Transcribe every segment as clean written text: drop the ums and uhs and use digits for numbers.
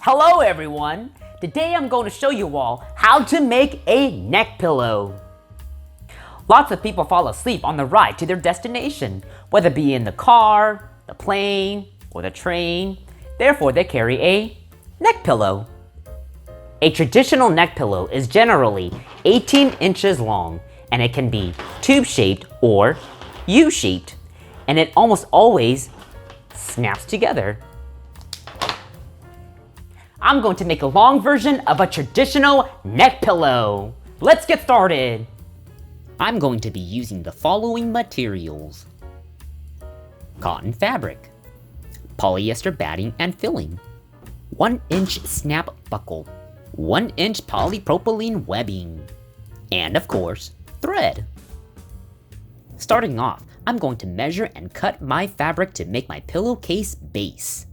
Hello everyone! Today I'm going to show you all how to make a neck pillow. Lots of people fall asleep on the ride to their destination, whether it be in the car, the plane, or the train. Therefore, they carry a neck pillow. A traditional neck pillow is generally 18 inches long, and it can be tube-shaped or U-shaped, and it almost always snaps together. I'm going to make a long version of a traditional neck pillow. Let's get started. I'm going to be using the following materials: cotton fabric, polyester batting and filling, 1-inch snap buckle, 1-inch polypropylene webbing, and of course, thread. Starting off, I'm going to measure and cut my fabric to make my pillowcase base.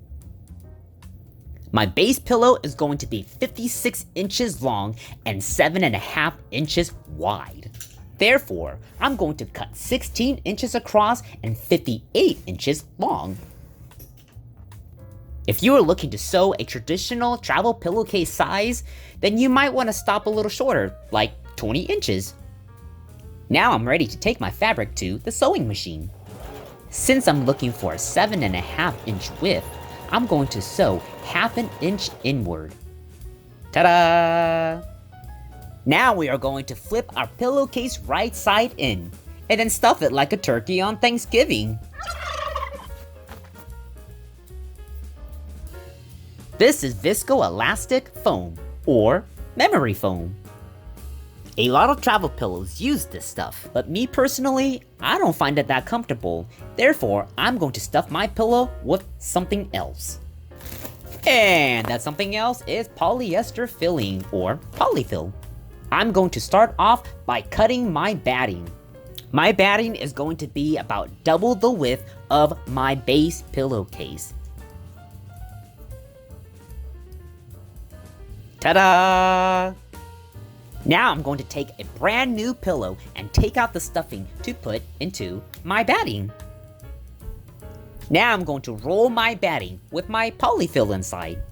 My base pillow is going to be 56 inches long and 7.5 inches wide. Therefore, I'm going to cut 16 inches across and 58 inches long. If you are looking to sew a traditional travel pillowcase size, then you might want to stop a little shorter, like 20 inches. Now I'm ready to take my fabric to the sewing machine. Since I'm looking for a 7.5 inch width, I'm going to sew 1/2 inch inward. Ta-da! Now we are going to flip our pillowcase right side in, and then stuff it like a turkey on Thanksgiving. This is viscoelastic foam, or memory foam. A lot of travel pillows use this stuff, but me personally, I don't find it that comfortable. Therefore, I'm going to stuff my pillow with something else. And that something else is polyester filling, or polyfill. I'm going to start off by cutting my batting. My batting is going to be about double the width of my base pillowcase. Ta-da! Now I'm going to take a brand new pillow and take out the stuffing to put into my batting. Now I'm going to roll my batting with my polyfill inside.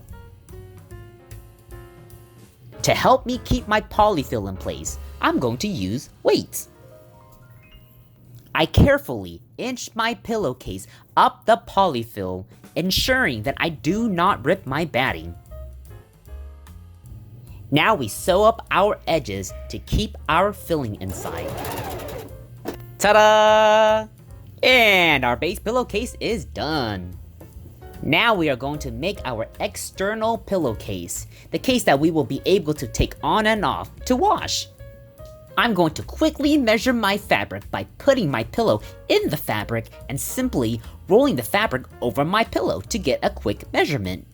To help me keep my polyfill in place, I'm going to use weights. I carefully inch my pillowcase up the polyfill, ensuring that I do not rip my batting. Now we sew up our edges to keep our filling inside. Ta-da! And our base pillowcase is done. Now we are going to make our external pillowcase, the case that we will be able to take on and off to wash. I'm going to quickly measure my fabric by putting my pillow in the fabric and simply rolling the fabric over my pillow to get a quick measurement.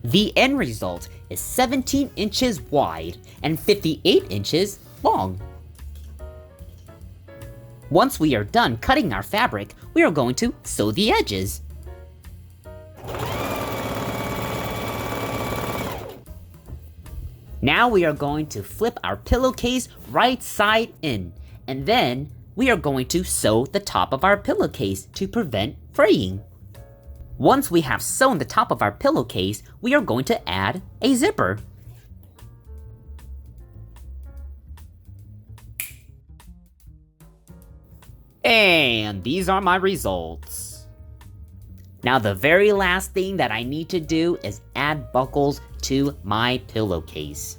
The end result is 17 inches wide and 58 inches long. Once we are done cutting our fabric, we are going to sew the edges. Now we are going to flip our pillowcase right side in, and then we are going to sew the top of our pillowcase to prevent fraying. Once we have sewn the top of our pillowcase, we are going to add a zipper. And these are my results. Now the very last thing that I need to do is add buckles to my pillowcase.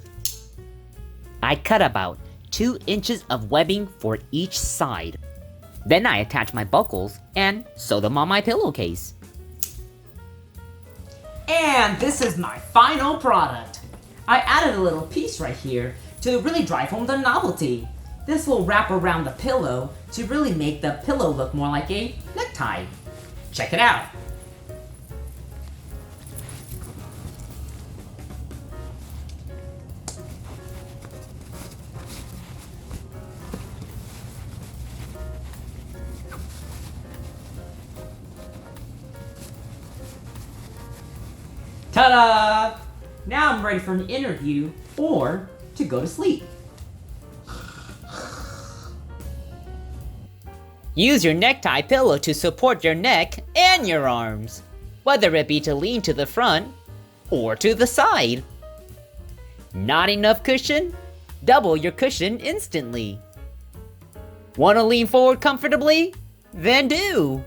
I cut about 2 inches of webbing for each side. Then I attach my buckles and sew them on my pillowcase. And this is my final product. I added a little piece right here to really drive home the novelty. This will wrap around the pillow to really make the pillow look more like a necktie. Check it out. Ta-da! Now I'm ready for an interview or to go to sleep. Use your necktie pillow to support your neck and your arms. whether it be to lean to the front or to the side. Not enough cushion? Double your cushion instantly. Want to lean forward comfortably? Then do.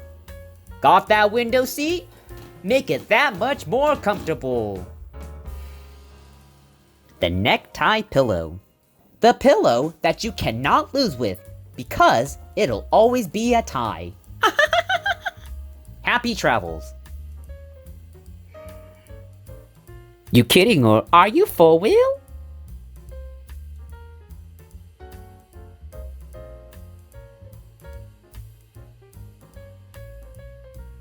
Got that window seat? Make it that much more comfortable. The necktie pillow. The pillow that you cannot lose with because it'll always be a tie. Happy travels. You kidding or are you for real?